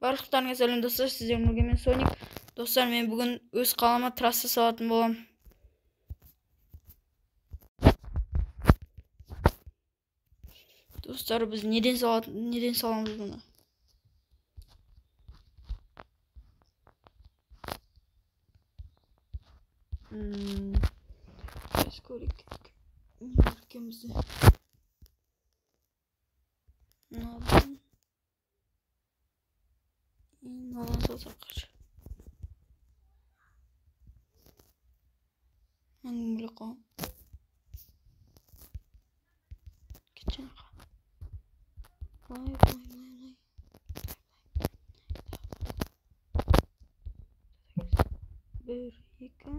Барлықтарыңызға сәлем достар, сіздермен бірге мен Соник. Достар, мен бүгін өз қалама трасса салатын боламын. Достар, біз неден саламыз бұны? Biraz көрейік. Ülkemizde. Ne yapalım? Nalan salsak. Hangi blok o? Geçen vay. Bir, iki.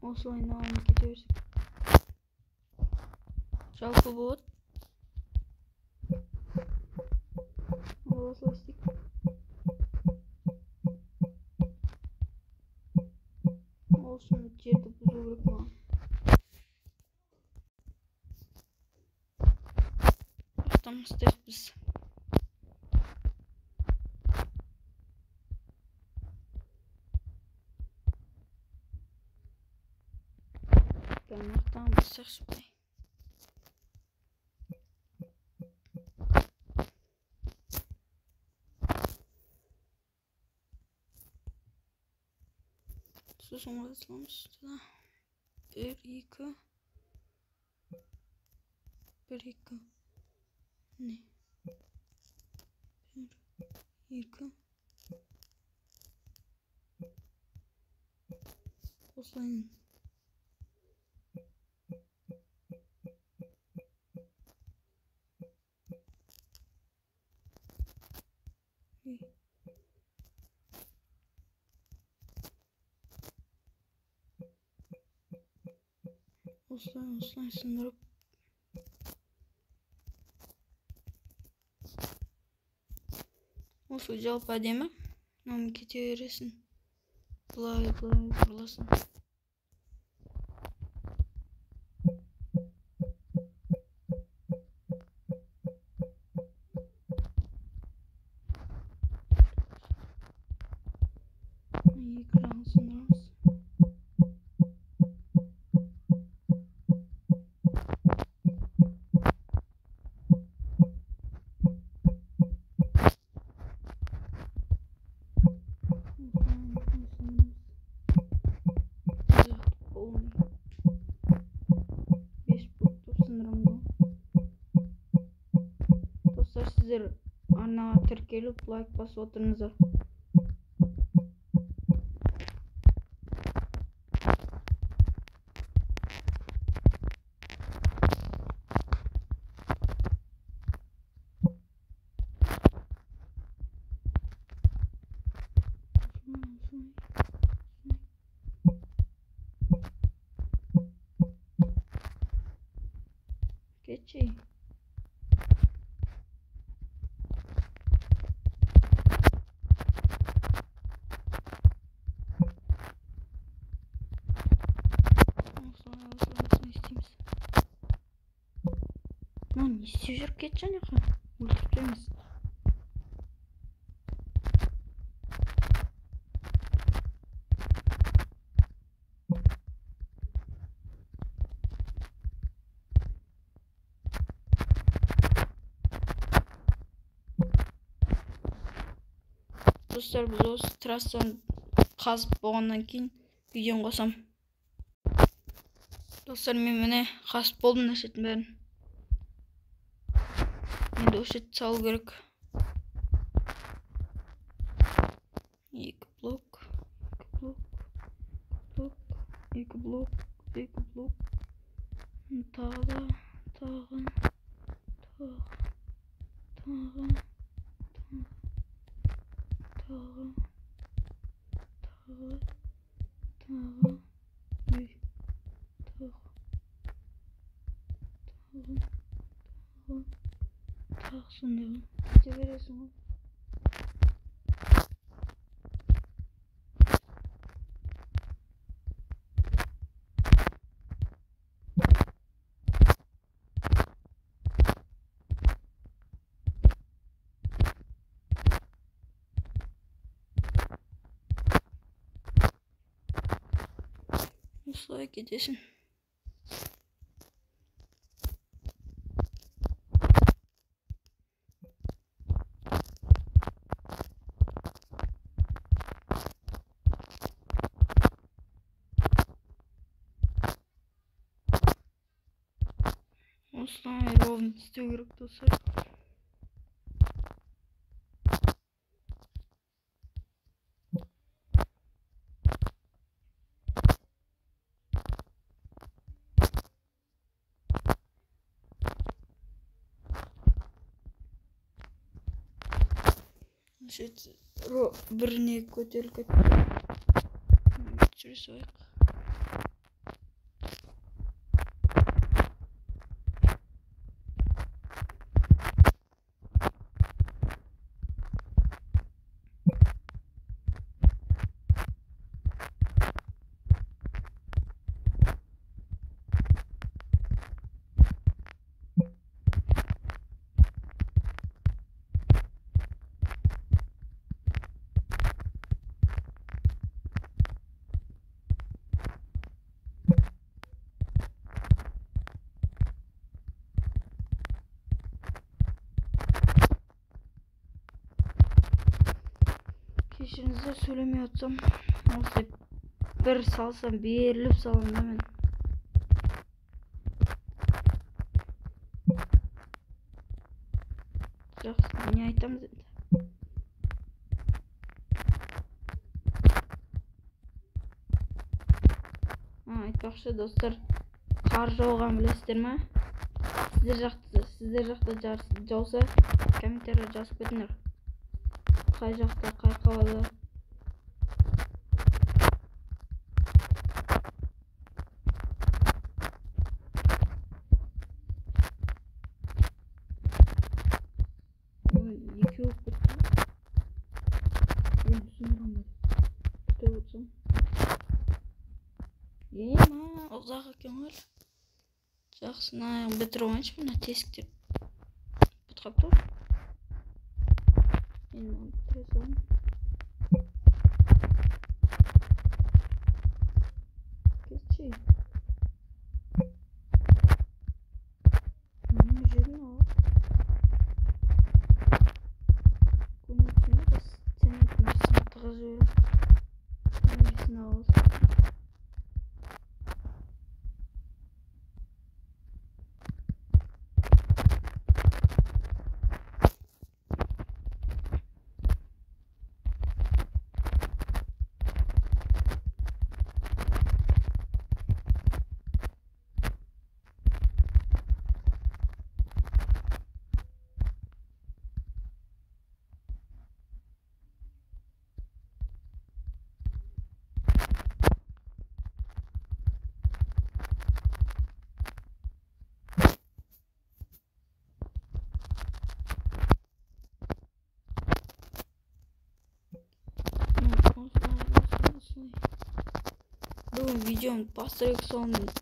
Oslayın devam ediyoruz. Жалпы болады. Осыластик. Olsun жерді бұзу керек маған. Бастамастайық біз. Мақтан басақ шықпай. Сосын жазыламыз. 1, 2. Ne? 1, 2. Oslayın. Oslayın sındırıp. Осы жалпы әдемі. Мынаны кете бересің. Былай бұрыласың. Екі жағын сындырамыз. Достар, сіздер арнаға тіркеліп лайк басып отырыңыздар. Geçeyim. Lan ne isteyip жүріп кетші неқа? Өлтіртеміз. Достар, біз осы трассаны қазып болғаннан кейін видеоны қосам. Достар, мен міне қазып болдым нәрсетін бәрін. Енді осы жерді салу керек. 2 блок. 2 блок. Тағы. Taksın diyorum. Gece veresin oğlum. Muslaya gidesin. Muslaya ровно istiyor dostlar. Значит, біріне көтеріліп кетті. Жүре салайық. Kişinize söylemiyorsam nasıl bir salsam berilip salam hemen. Жақсы, не айтамыз енді? Айтпақшы достар, қар жауған білесіздер ма? Сіздер жақта жауса комментария жазып кетіңдер. Қай жақта, қай қалада? Екі болып кетті. Мен түсіндіре алмадым. Күтіп отырсам. Ұзақ екен ғой. Жақсы, бітіріп алайыншы мына тесіктер. Бітіріп тұр. Мен бітіре салайын. Кетші. Менің жерін ал. Көмектің біз цементін үстіне тығыз жіберіп. Несін аласың. Бүгін видеом постройка салонымен,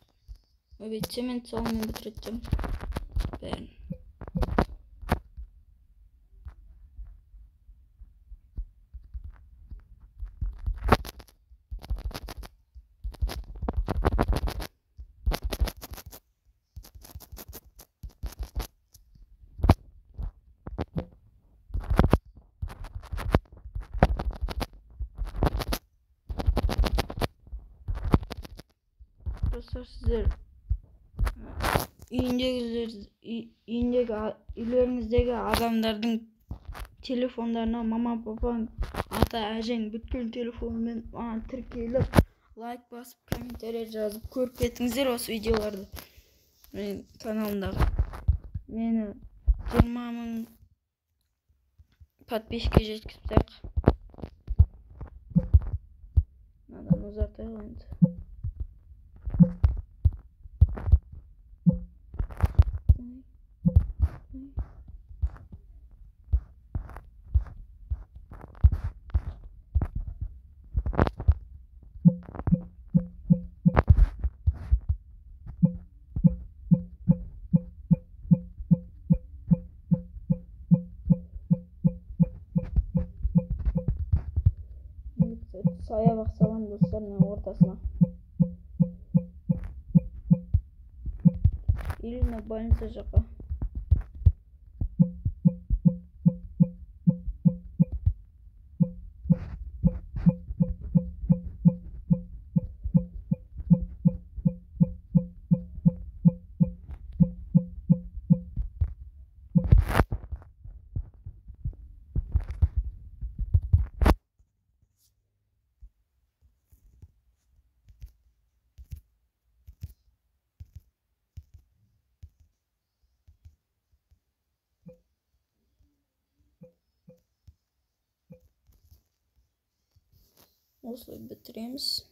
цемент салонымен бітіреттім бәрін. Sızdır. Үйлеріңіздегі адамдардың телефондарына мама папаң ата әжең бүткіл телефонымен маған тіркеліп лайк басып комментарий жазып көріп кетіңіздер осы видеоларды. Мен каналымдағы мені 20 000 подписчикке жеткізсек. Надо ұзартайық енді. dostlarının ortasına. Или на больнице жака. Осылай бітіреміз.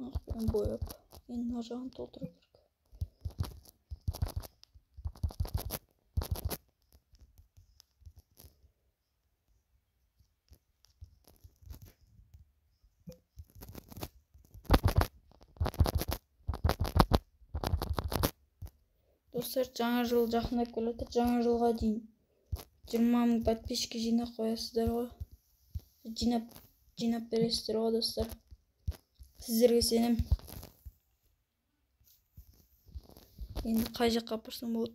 Ақпен бояп, енді мына жағын толтыру керек. Достар, жаңа жыл жақындап келеді. Жаңа жылға дейін 20 мың подписчик жинап қоясыздар ғой. Жинап бересіздер ғой достар. Сіздерге сенем. Енді қай жаққа апарсам болады?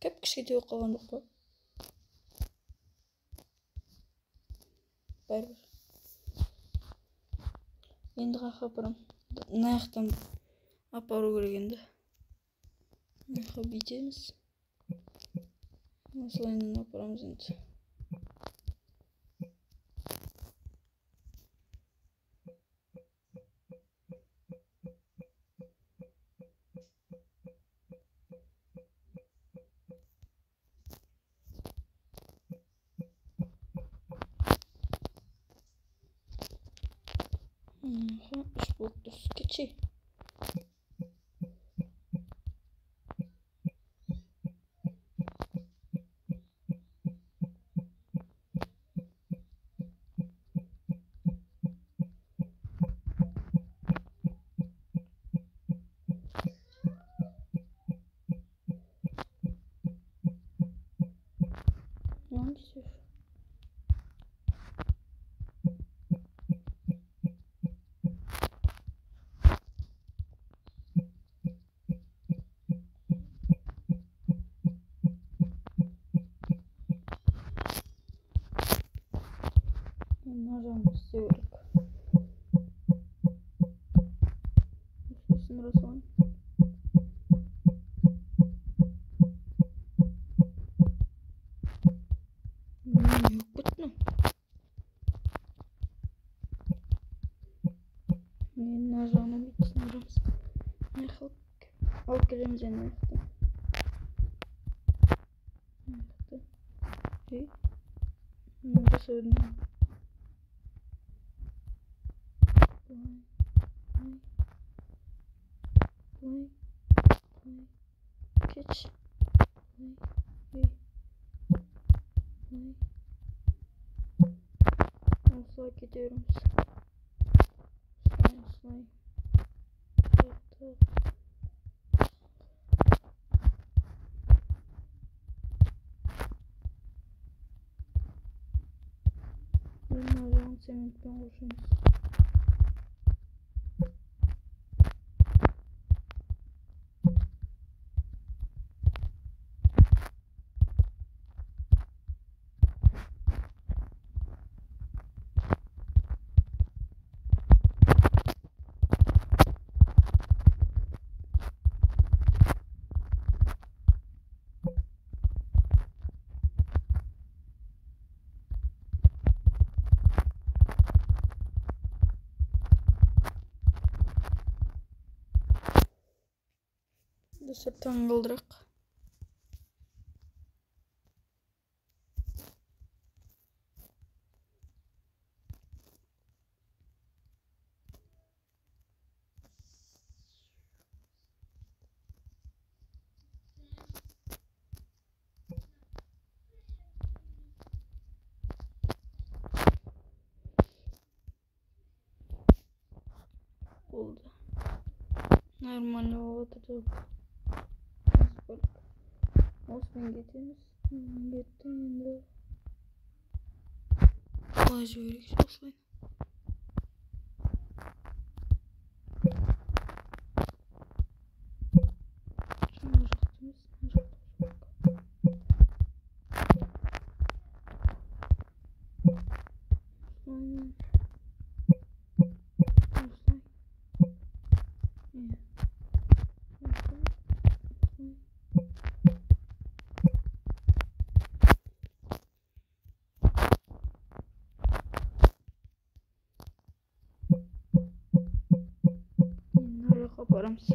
Кеп кішкентай болып қалған жоқ па? Бәрібір. Енді қайда апарам? Мына жақтан апару керек енді. Мына жаққа бүйтеміз. Осылайынан апарамыз енді. Üç blok düz keçi. Hangisi? Нажимаем сверху. Üstüne basalım. Yok bitme. Nажимаем bitsin biraz. Neyse. Alıp geleceğimiz yerine yaptı. Burada söyleyeyim. Geç. Asla gidiyorum. Slay. Bunlardan sevinçten oluşumuz. Sırttan kıldırak. Oldu. Normal oldu. Olsun getiririz. Getirdim. Қалай жіберейік осылай. Жаңа жақтымыз. Мына жаққа барамыз.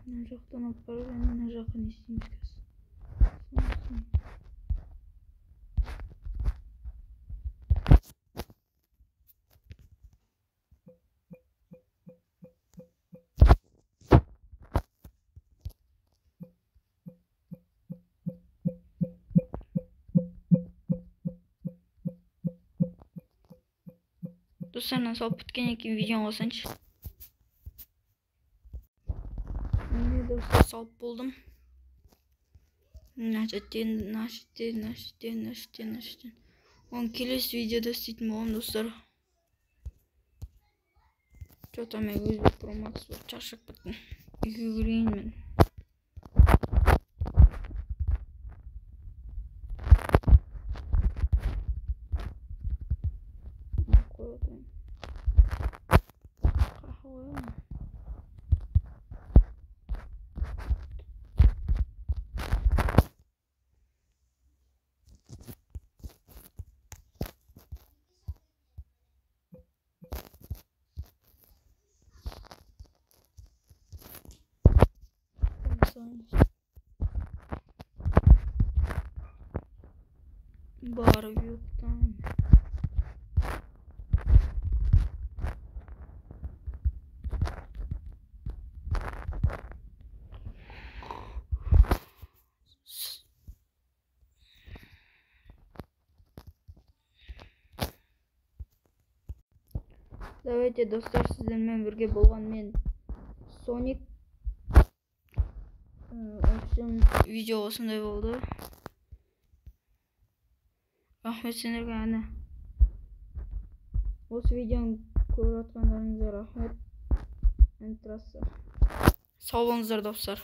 Мына жақтан алып барып, мына жаққа не істейміз қазір? Dostlarla sohbet etken keyin videoga olsanchi. Meni do'stlar solib bo'ldim. Nashtin. On kelesi videoda istaydim bo'laman do'stlar. Что-то men o'zbek Pro Max bor, charchab ketdim. Uyga kirayinman. Bağırıp yoktan. Давайте, достар, sizlerмен бірге болған мен Sonic Action видео осындай болды. Рахмет сендерге әні. Осы видеоны көріп жатқандарыңызға рахмет. Сау болыңыздар достар.